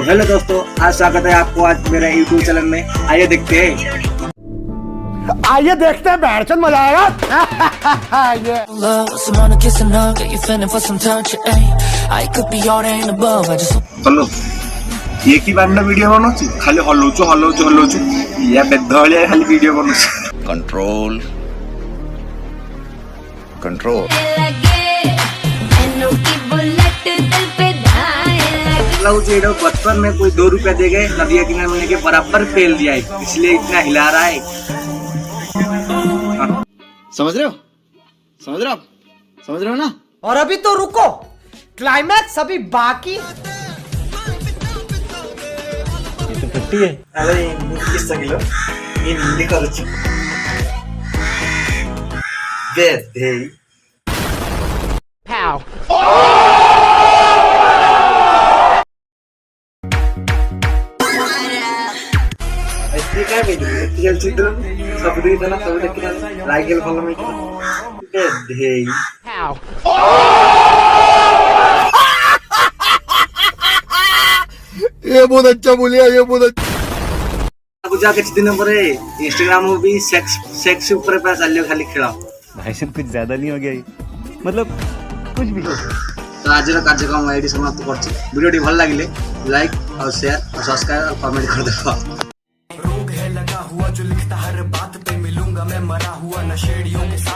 Hello दोस्तों, आज स्वागत है आपको आज मेरे यूट्यूब चैनल में। आइए देखते हैं बैठचंद मजा आएगा। चलो ये की बार वीडियो बनाऊँ खाली हलौचु या बेधलिया खाली वीडियो बनाऊँ। कंट्रोल कंट्रोल बचपन में कोई 2 रुपया दे गए नदिया किनारे के बराबर फेल दिया है, इसलिए इतना हिला रहा है। समझ रहे हो ना? और अभी तो रुको, क्लाइमैक्स अभी बाकी। ये तो टट्टी है। अरे किस किलो ये नीली कर दे पाव काय माहिती चित्र सब ना सब लागेल मला माहिती ये बहुत अच्छा बोलिया, ये बहुत अच्छा। जाके दिन पर इंस्टाग्राम में भी सेक्स ऊपर पे चल खाली खेला भाई साहब, कुछ ज्यादा नहीं हो गया ये? मतलब कुछ भी। तो आज कार्यक्रम एटी समाप्त कर वीडियो भल लगे लाइक और शेयर और सब्सक्राइब और कमेंट कर दो। रोग है लगा हुआ जो लिखता हर बात पे मिलूंगा मैं मरा हुआ नशेड़ियों के साथ।